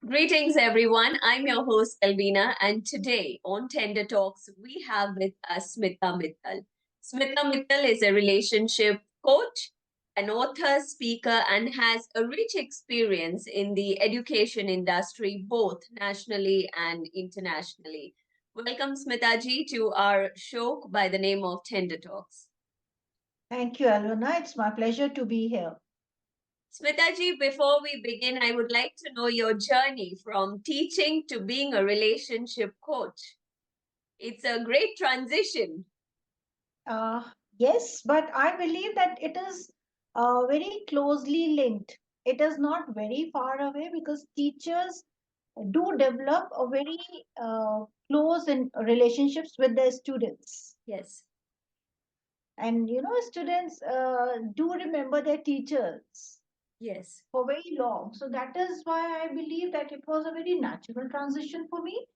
Greetings, everyone. I'm your host, Elvina, and today on Tender Talks, we have with us Smita Mittal. Smita Mittal is a relationship coach, an author, speaker, and has a rich experience in the education industry, both nationally and internationally. Welcome, Smita ji, to our show by the name of Tender Talks. Thank you, Alona. It's my pleasure to be here. Smita ji, before we begin, I would like to know your journey from teaching to being a relationship coach. It's a great transition. Uh, yes, but I believe that it is very closely linked. It is not very far away because teachers do develop a very close in relationships with their students. Yes, And students do remember their teachers yes. for very long. So that is why I believe that it was a very natural transition for me.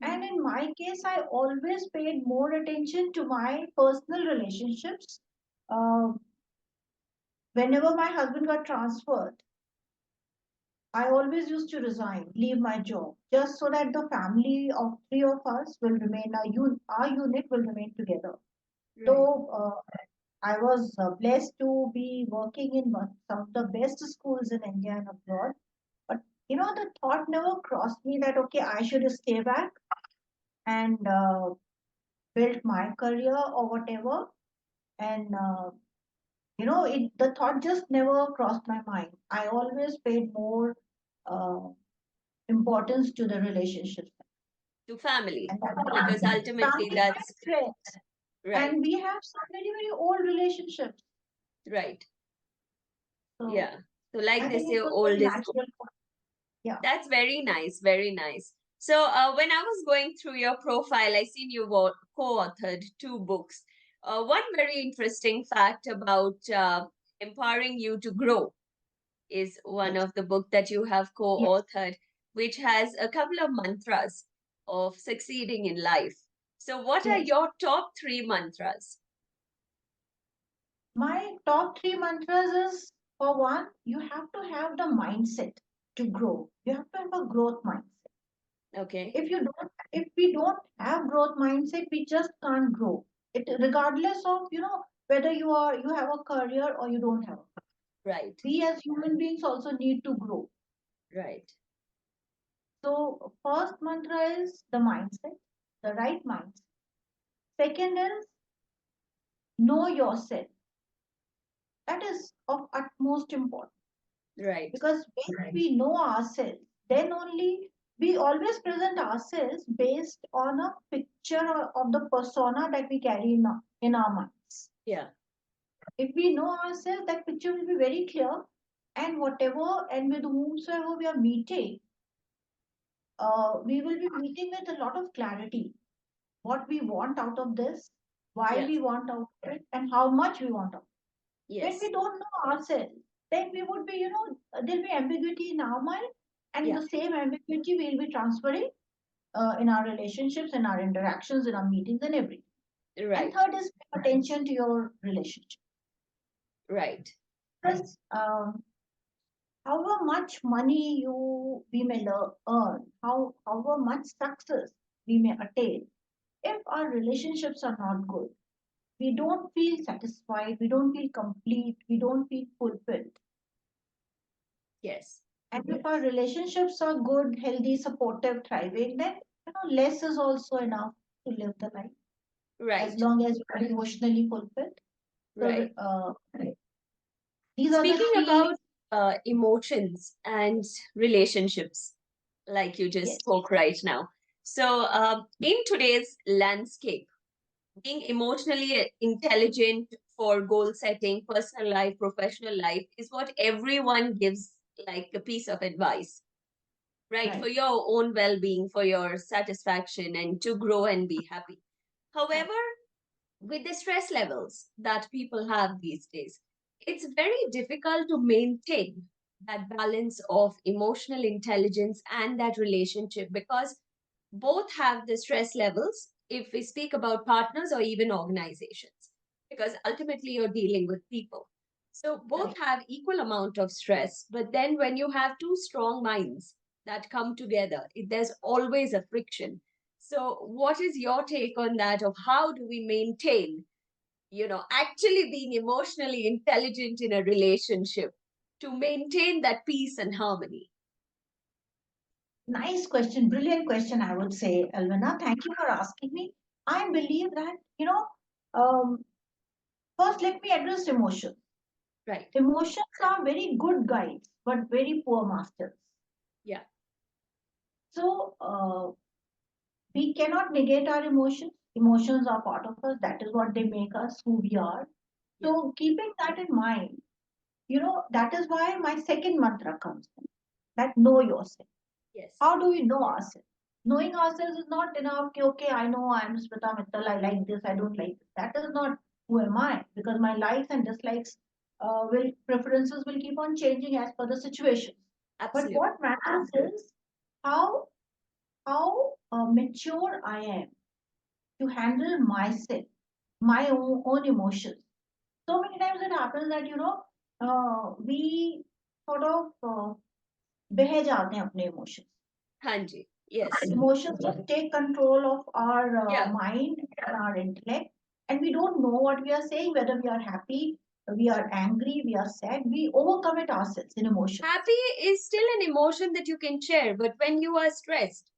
And Mhm. in my case, I always paid more attention to my personal relationships. Uh, Whenever my husband got transferred, I always used to resign, leave my job, just so that the family of three of us will remain, our unit will remain together. Right. So I was blessed to be working in some of the best schools in India and abroad. But the thought never crossed me that okay, I should stay back and build my career or whatever. And the thought just never crossed my mind. I always paid more uh, importance to the relationships, To family, and that because ultimately family that's and friends. right, And we have some very very old relationships. right. So Yeah. So, like I they think say, it was very old is gold. natural. Yeah. That's very nice, very nice. So, when I was going through your profile, I seen you co-authored two books. One very interesting fact about empowering you to grow is one Yes. of the book that you have Yes. co-authored, which has a couple of mantras of succeeding in life. So, what are Yes. your top three mantras? My top three mantras is for one, you have to have the mindset to grow. You have to have a growth mindset. Okay, If we don't have growth mindset, we just can't grow. It regardless of whether you have a career or you don't have. right, We as human beings also need to grow. right. So first mantra is the mindset, the right mindset. Second is know yourself. That is of utmost importance. Right. Because when we know ourselves, then only we always present ourselves based on a picture of the persona that we carry in our minds. Yeah. If we know ourselves, that picture will be very clear, and whatever and with whomsoever we are meeting, we will be meeting with a lot of clarity. What we want out of this, why Yeah. we want out of it, and how much we want out. When we Yes. don't know ourselves, then we would be, there'll be ambiguity in our mind, and Yeah. the same ambiguity we'll be transferring in our relationships, in our interactions, in our meetings, and everything. And Right. third is pay attention to your relationship. Right. Because however much money we may earn, however much success we may attain, if our relationships are not good, we don't feel satisfied, we don't feel complete, we don't feel fulfilled. Yes. And if our relationships are good, healthy, supportive, thriving, then less is also enough to live the life as Right. long as you are emotionally fulfilled. So Right. these are the Speaking three. about emotions and relationships, like you just Yes, spoke right now. So, in today's landscape, being emotionally intelligent for goal setting, personal life, professional life is what everyone gives like a piece of advice, right? For right, your own well being, for your satisfaction, and to grow and be happy. right, However, with the stress levels that people have these days, it's very difficult to maintain that balance of emotional intelligence and that relationship because both have the stress levels if we speak about partners or even organizations, because ultimately you're dealing with people. So both Correct. have equal amount of stress. But then when you have two strong minds that come together, there's always a friction. So what is your take on that of how do we maintain, actually being emotionally intelligent in a relationship to maintain that peace and harmony? Nice question, brilliant question, I would say, Alvina. Thank you for asking me. I believe that, um, first let me address emotions. Right. Emotions are very good guides, but very poor masters. Yeah. So we cannot negate our emotions. Emotions are part of us. That is what they make us who we are. Yeah. So keeping that in mind, that is why my second mantra comes in, that know yourself. Yes. How do we know ourselves? Knowing ourselves is not enough. Okay, I know I'm Smita Mittal. I like this. I don't like this. That is not who am I, because my likes and dislikes will preferences will keep on changing as per the situation. But Absolutely. what matters is how how mature I am to handle myself, my own emotions. So many times it happens that we sort of बह जाते हैं अपने emotions. Hanji. Yes. Emotions just take control of our Yeah. mind and our intellect, and we don't know what we are saying, whether we are happy, we are angry, we are sad. We overcommit ourselves in emotions. Happy is still an emotion that you can share, but when you are stressed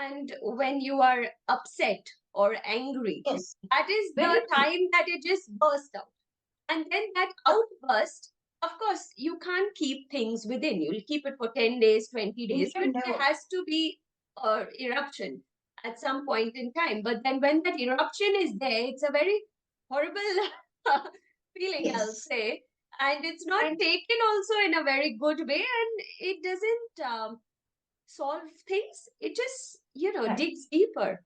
and when you are upset or angry, Yes, that is very the true. time that it just bursts out. And then that outburst, of course, you can't keep things within. You'll keep it for 10 days, 20 We days, but should there never. has to be a eruption at some point in time. But then when that eruption is there, it's a very horrible feeling, I'll Yes, say. And it's not and taken also in a very good way, and it doesn't solve things. It just, right. digs deeper.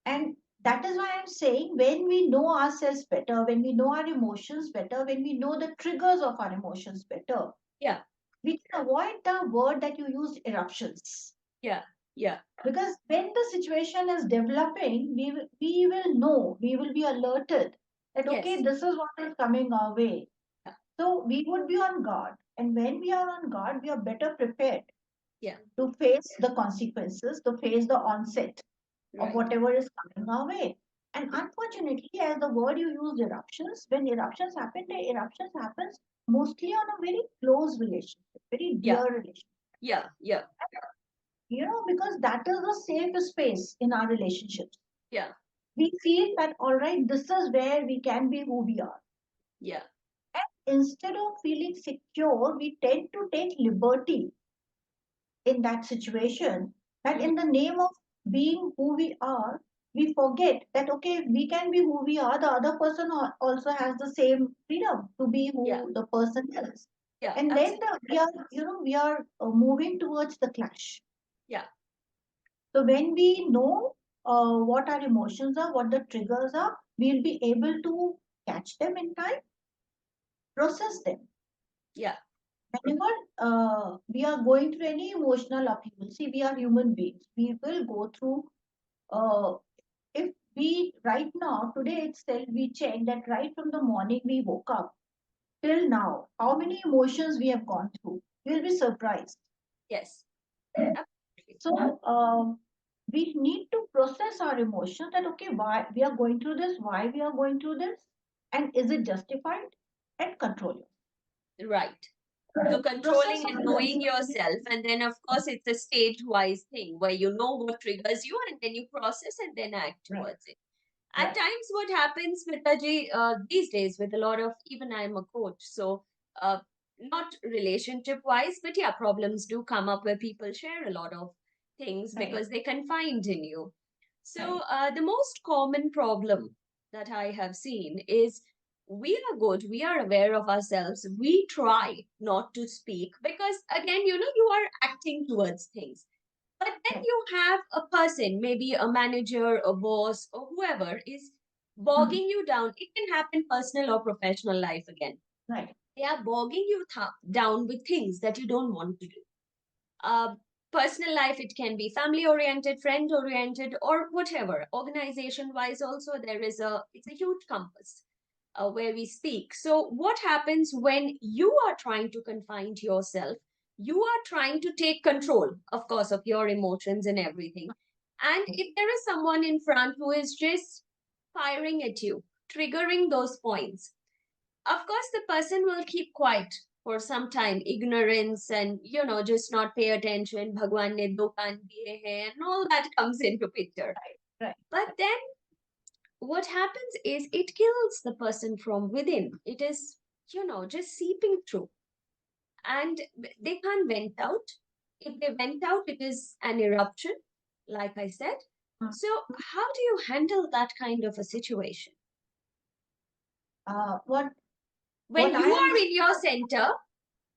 And that is why I'm saying, when we know ourselves better, when we know our emotions better, when we know the triggers of our emotions better, Yeah, we can avoid the word that you used, eruptions. yeah, yeah, Because when the situation is developing, we will know, we will be alerted that, okay, yes, this is what is coming our way. yeah, So we would be on guard. And when we are on guard, we are better prepared yeah, to face the consequences, to face the onset of right. whatever is coming our way. And unfortunately, as the word you used, eruptions, when eruptions happen, the eruptions happens mostly on a very close relationship, very Yeah, dear relationship. yeah, yeah, Because that is the safe space in our relationships. yeah, We feel that, all right, this is where we can be who we are. yeah, Instead of feeling secure, we tend to take liberty in that situation, that mhm, in the name of being who we are, we forget that, okay, we can be who we are, the other person also has the same freedom to be yeah, who the person is. yeah, And then absolutely. we are moving towards the clash. Yeah, So when we know what our emotions are, what the triggers are, we'll be able to catch them in time, process them. yeah, Whenever we are going through any emotional upheaval, see, we are human beings. We will go through. If we right now, today itself, we check that right from the morning we woke up till now, how many emotions we have gone through. You'll be surprised. yes, absolutely. So we need to process our emotions, that, okay, why we are going through this, why we are going through this, and is it justified, and control it. Right. So Process controlling and our knowing emotions. yourself, and then of course it's a stage-wise thing where you know what triggers you, and then you process and then act Right, towards it. At right, times, what happens, Smitaji, these days with a lot of, even I'm a coach, so uh, not relationship-wise, but yeah, problems do come up where people share a lot of things right, because they confide in you. So right, the most common problem that I have seen is we are good, we are aware of ourselves, we try not to speak because, again, you are acting towards things. But then right. you have a person, maybe a manager, a boss, or whoever is Hmm. bogging you down. It can happen personal or professional life again. Right, They are bogging you down with things that you don't want to do. Uh, Personal life, it can be family oriented, friend oriented, or whatever. Organization wise, also, it's a huge compass. where we speak. So, what happens when you are trying to confine to yourself? You are trying to take control, of course, of your emotions and everything. And if there is someone in front who is just firing at you, triggering those points, of course, the person will keep quiet for some time, ignorance and, just not pay attention. Bhagwan ne do kaan diye hain, and all that comes into picture. Right. But then what happens is it kills the person from within. It is, just seeping through. And they can't vent out. If they vent out, it is an eruption, like I said. Mm. So, how do you handle that kind of a situation? What When you I are understand, in your center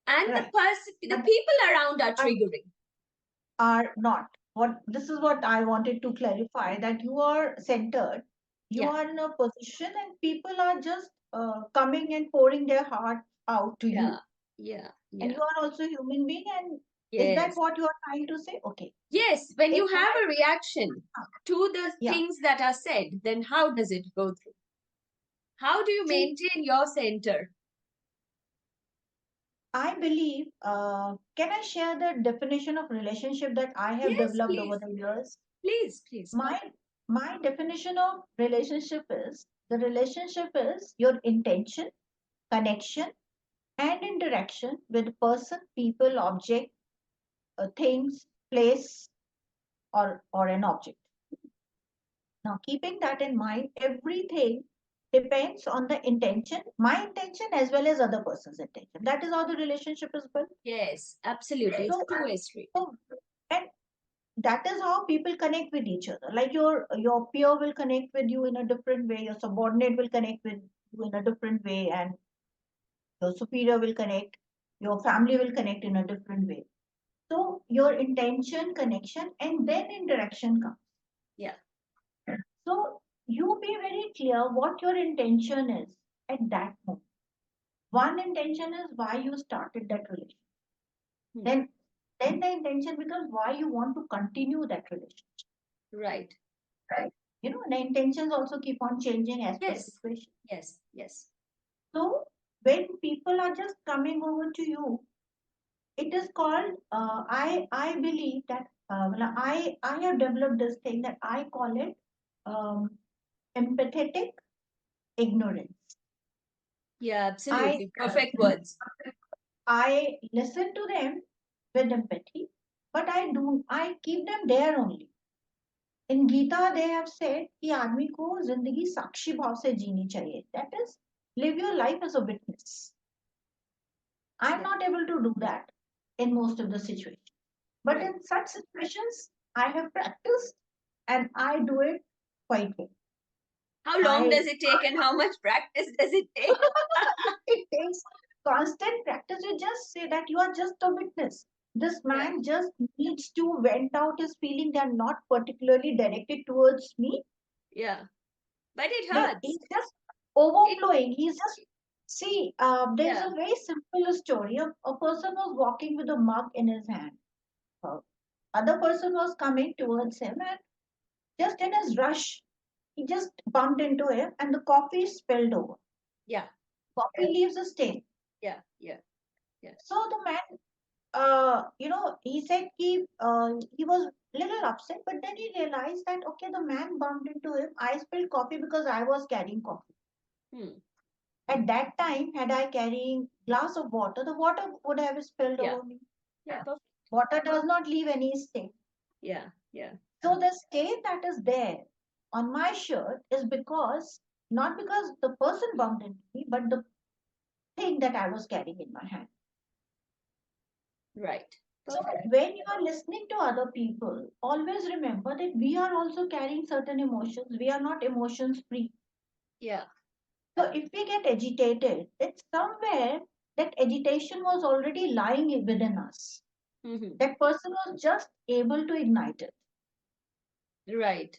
and right, the but people around are but triggering. are not. What This is what I wanted to clarify, that you are centered, you Yeah, are in a position, and people are just coming and pouring their heart out to yeah, you, yeah, and yeah. you are also a human being. And is that Yes. what you are trying to say? Okay. Yes, when In you have my a reaction to the Yeah, things that are said, then how does it go through? How do you see, maintain your center? I believe, can I share the definition of relationship that I have Yes, developed over please, the years? please, please come. My definition of relationship is, the relationship is your intention, connection, and interaction with person, people, object, things, place, or an object. Now, keeping that in mind, everything depends on the intention, my intention as well as other person's intention. That is how the relationship is built. Yes, absolutely. It's So, a two-way street. so and that is how people connect with each other. Like your peer will connect with you in a different way, your subordinate will connect with you in a different way, and your superior will connect, your family will connect in a different way. So your intention, connection, and then interaction comes. Yeah. So you be very clear what your intention is at that moment. One intention is why you started that relationship. Hmm. Then the intention becomes why you want to continue that relationship. Right. Right. The intentions also keep on changing as per Yes. situation. Yes. Yes. So when people are just coming over to you, it is called, I believe that, well, I have developed this thing that I call it, um, empathetic ignorance. Yeah, I absolutely. Perfect words. I listen to them with empathy, but I keep them there only. In Gita, they have said कि आदमी को जिंदगी साक्षी भाव से जीनी चाहिए. That is, live your life as a witness. I am Yeah. not able to do that in most of the situations. But Right. in such situations, I have practiced and I do it quite well. How long I does it take and how much practice does it take? It takes constant practice. You just say that you are just a witness. This Yeah. man just needs to vent out his feeling. They are not particularly directed towards me. Yeah. But it He's hurts. just It, overflowing. He's just See. There's yeah. a very simple story. A person was walking with a mug in his hand. Uh, Other person was coming towards him, and just in his rush, he just bumped into him, and the coffee spilled over. Yeah. Coffee leaves a stain. Yeah. Yeah. Yeah. So the man, he said he was little upset, but then he realized that, okay, the man bumped into him. I spilled coffee because I was carrying coffee. Hmm. At that time, had I carrying glass of water, the water would have spilled Yeah. over me. Yeah. Perfect. Water does not leave any stain. Yeah. Yeah. So the stain that is there on my shirt is because, not because the person bumped into me, but the thing that I was carrying in my hand. Right. So Perfect. when you are listening to other people, always remember that we are also carrying certain emotions. We are not emotions free. Yeah. So if we get agitated, it's somewhere that agitation was already lying within us. Hmm. That person was just able to ignite it. Right.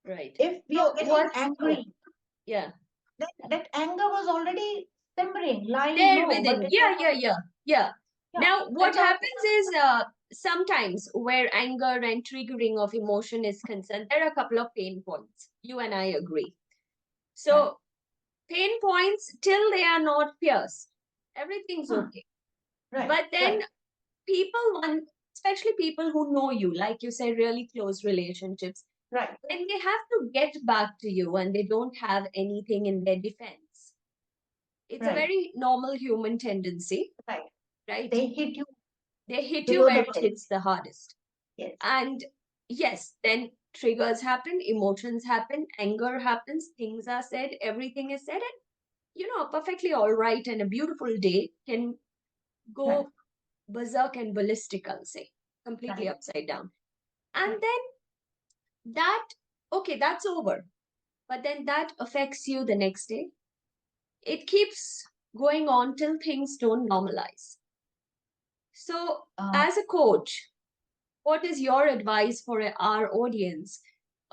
Right. If we are So getting what's yeah. angry, Yeah. then that anger was already simmering, lying There low, but within. it Yeah. was, Yeah. Yeah. Yeah. yeah, Now, but what now, happens is sometimes where anger and triggering of emotion is concerned, there are a couple of pain points. You and I agree. right, So pain points till they are not pierced. Everything's Huh. okay. Right. But then Right. people want, especially people who know you, like you said, really close relationships, Right. when they have to get back to you and they don't have anything in their defense, it's a Right. very normal human tendency, Right. right? They hit you They hit you below where the it belt. hits the hardest. Yes. And yes, then triggers happen, emotions happen, anger happens, things are said, everything is said, and a perfectly all right and a beautiful day can Right. go berserk and ballistic, I'll say, completely Right. upside down. And Right. then that, okay, that's over. But then that affects you the next day. It keeps going on till things don't normalize. So, Uh, as a coach, what is your advice for our audience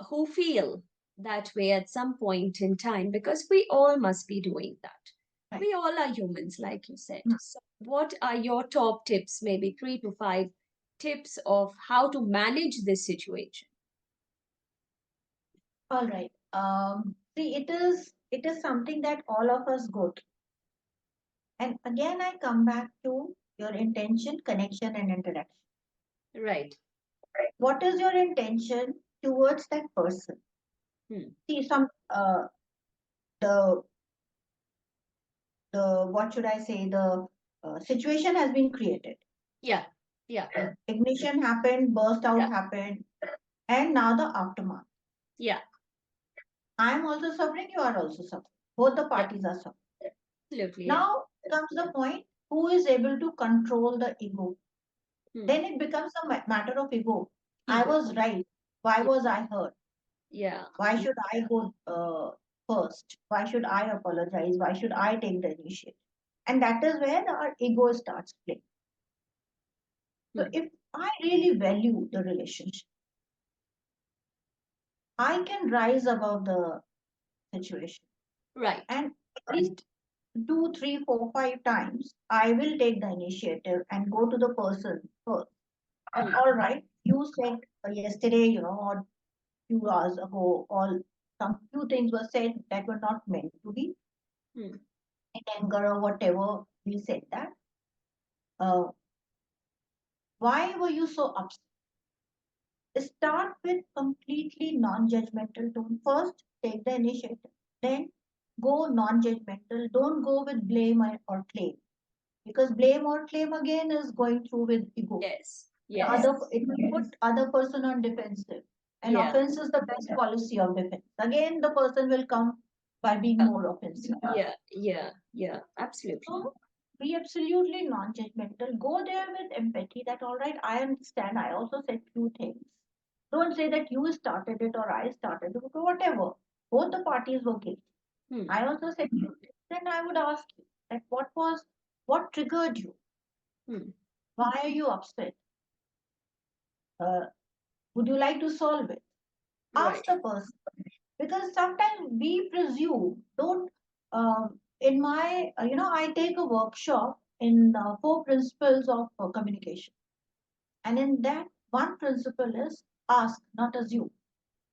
who feel that way at some point in time? Because we all must be doing that. right. We all are humans, like you said. Hmm. So, what are your top tips, maybe 3 to 5 tips of how to manage this situation? All right. See, it is something that all of us go through. And again, I come back to your intention, connection, and interaction. Right. What is your intention towards that person? Hmm. See, the what should I say? The situation has been created. Yeah. Yeah. Ignition happened, burst out Yeah. happened, and now the aftermath. Yeah. I am also suffering. You are also suffering. Both the Yeah. parties are suffering. Absolutely. Yeah. Now comes the point: who is able to control the ego? Hmm. Then it becomes a matter of ego. I Ego. was right. Why Yeah. was I hurt? Yeah. Why should I go first? Why should I apologize? Why should I take the initiative? And that is where our ego starts playing. So Hmm. if I really value the relationship, I can rise above the situation. Right. And at least two, three, four, 5 times, I will take the initiative and go to the person first. And Hmm. all right, you said yesterday, or few hours ago, some few things were said that were not meant to be Hmm. in anger or whatever. We said that. Uh, why were you so upset? Start with completely non-judgmental tone. First, take the initiative. Then go non-judgmental. Don't go with blame or claim, because blame or claim again is going through with ego. Yes. The Yes. other it will put other person on defensive, and Yeah. offense is the best policy of defense. Again, the person will come by being Uh, more offensive. yeah. Yeah. Yeah. Absolutely. So be absolutely non-judgmental. Go there with empathy. That all right, I understand. I also said few things. Don't say that you started it or I started it or whatever. Both the parties were guilty. Hmm. I also said few things. Then I would ask you that what triggered you? Hmm. Why are you upset? Uh, would you like to solve it? Ask Right. the person, because sometimes we presume. Don't. In my, I take a workshop in 4 principles of communication, and in that one principle is ask, not assume.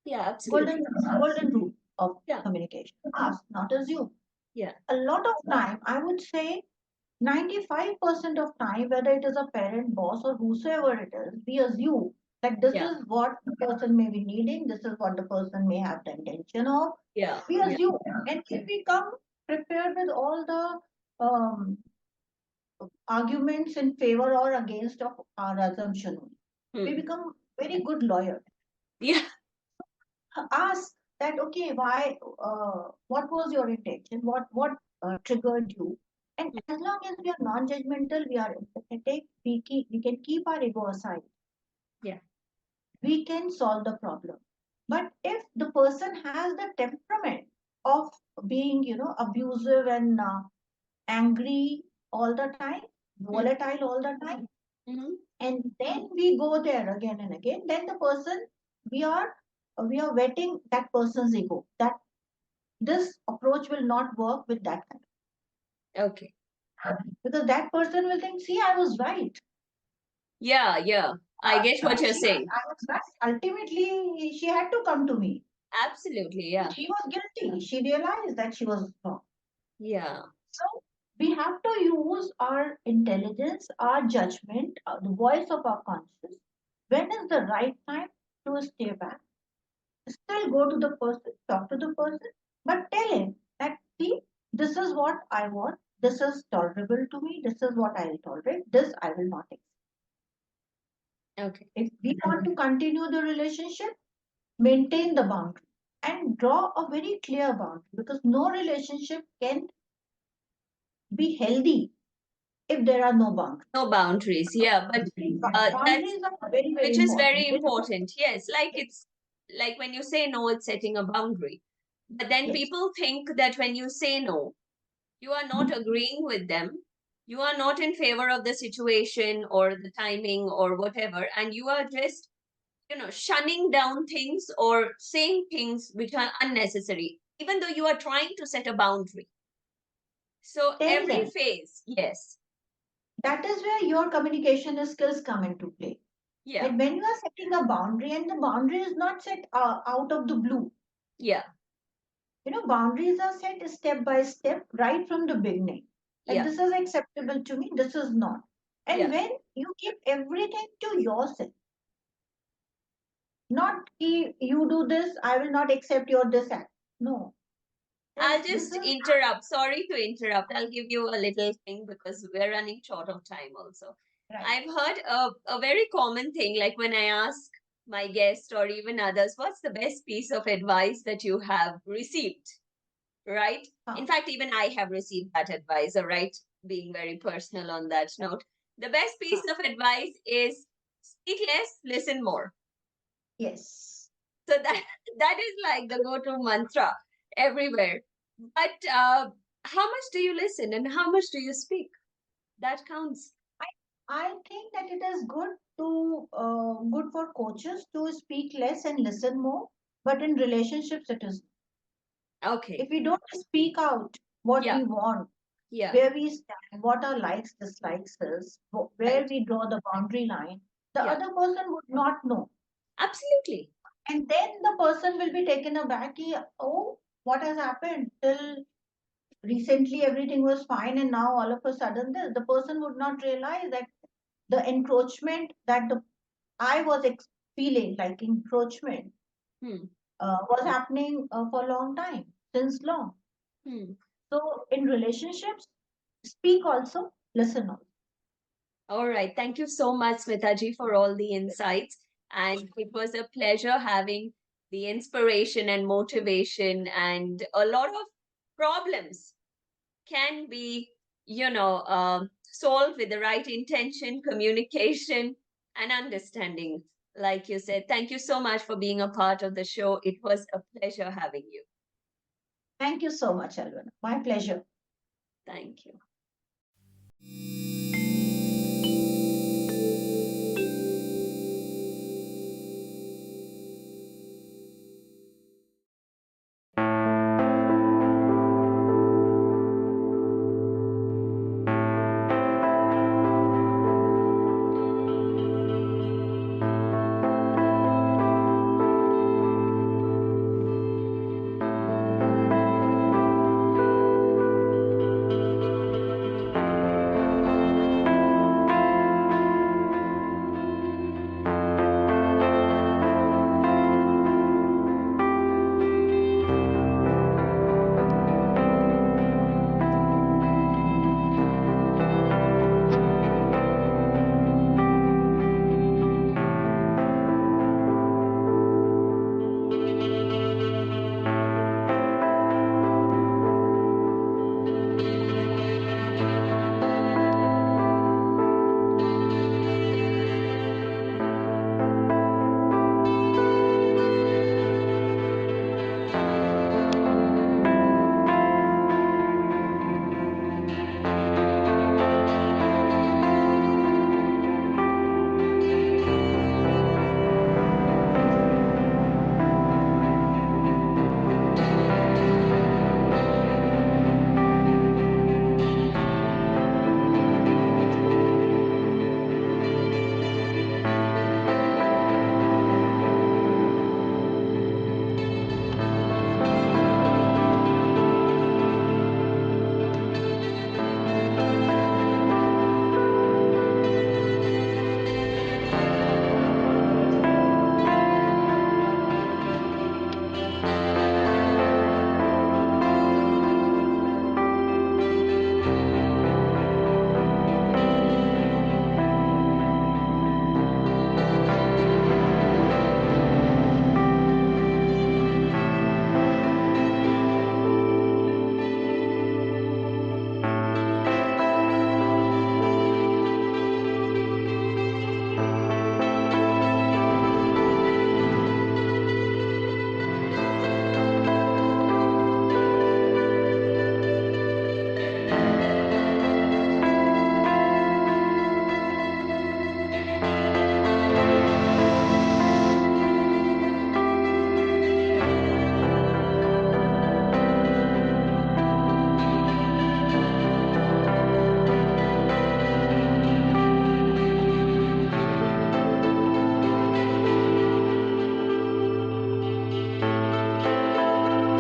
Yeah. Golden Absolutely. golden rule of Yeah. communication: ask, not assume. Yeah. A lot of time, I would say 95% of time, whether it is a parent, boss, or whosoever it is, we assume that this Yeah. is what the person may be needing, this is what the person may have the intention of. Yeah. We Yeah. assume, and if we come prepared with all the arguments in favor or against of our assumption, we Hmm. become very good lawyer. Yeah. Ask that, okay, why, what was your intention, what triggered you. And Hmm. as long as we are non-judgmental, we are empathetic, we can keep our ego aside, Yeah. we can solve the problem. But if the person has the temperament of being, abusive and angry all the time, Hmm. volatile all the time, Hmm. and then we go there again and again, then the person, we are we are wetting that person's ego, that this approach will not work with that kind Okay. of, because that person will think, see, I was right. Yeah. Yeah. I get what you're See, saying. I was right. Ultimately, she had to come to me. Absolutely. Yeah. She was guilty. She realized that she was wrong. Yeah. So we have to use our intelligence, our judgment, the voice of our conscience. When is the right time to stay back? Still go to the person, talk to the person, but tell him that, see, this is what I want, this is tolerable to me, this is what I'll tolerate, this I will not accept. Okay. If we want to continue the relationship, maintain the boundary and draw a very clear boundary, because no relationship can be healthy if there are no boundaries. No boundaries. Yeah, but that's Boundaries are very, very which is important. very important. Yes, like it's like when you say no, it's setting a boundary. But then Yes, people think that when you say no, you are not agreeing with them. You are not in favor of the situation or the timing or whatever, and you are just, shunning down things or saying things which are unnecessary, even though you are trying to set a boundary. So tell every them. phase, yes, That is where your communication skills come into play. yeah, That when you are setting a boundary and the boundary is not set out of the blue, yeah, boundaries are set step by step right from the beginning. That yeah, this is acceptable to me, this is not. And yeah. when you keep everything to yourself, not you do this, I will not accept your this act. No, I'll this just is interrupt. Sorry to interrupt. I'll give you a little thing because we're running short of time also. right. I've heard a very common thing, like when I ask my guest or even others, what's the best piece of advice that you have received? Right? Huh. In fact, even I have received that advice, all right? Being very personal on that note. The best piece Huh. of advice is speak less, listen more. Yes. So that that is like the go-to mantra everywhere. But how much do you listen and how much do you speak? That counts. I think that it is good for coaches to speak less and listen more, but in relationships it is. If Okay. we don't speak out what Yeah. we want, Yeah. where we stand, what our likes, dislikes is, where Right. we draw the boundary line, the Yeah. other person would not know. Absolutely. And then the person will be taken aback. Oh, what has happened? Till recently everything was fine, and now all of a sudden this. The person would not realize that the encroachment that the I was feeling like encroachment Hmm. was happening for a long time, since long. Hmm. So in relationships, speak also, listen also. All right. Thank you so much, Smitaji, for all the insights. And it was a pleasure having the inspiration and motivation, and a lot of problems can be, solved with the right intention, communication, and understanding. Like you said, thank you so much for being a part of the show. It was a pleasure having you. Thank you so much, Alvin. My pleasure. Thank you.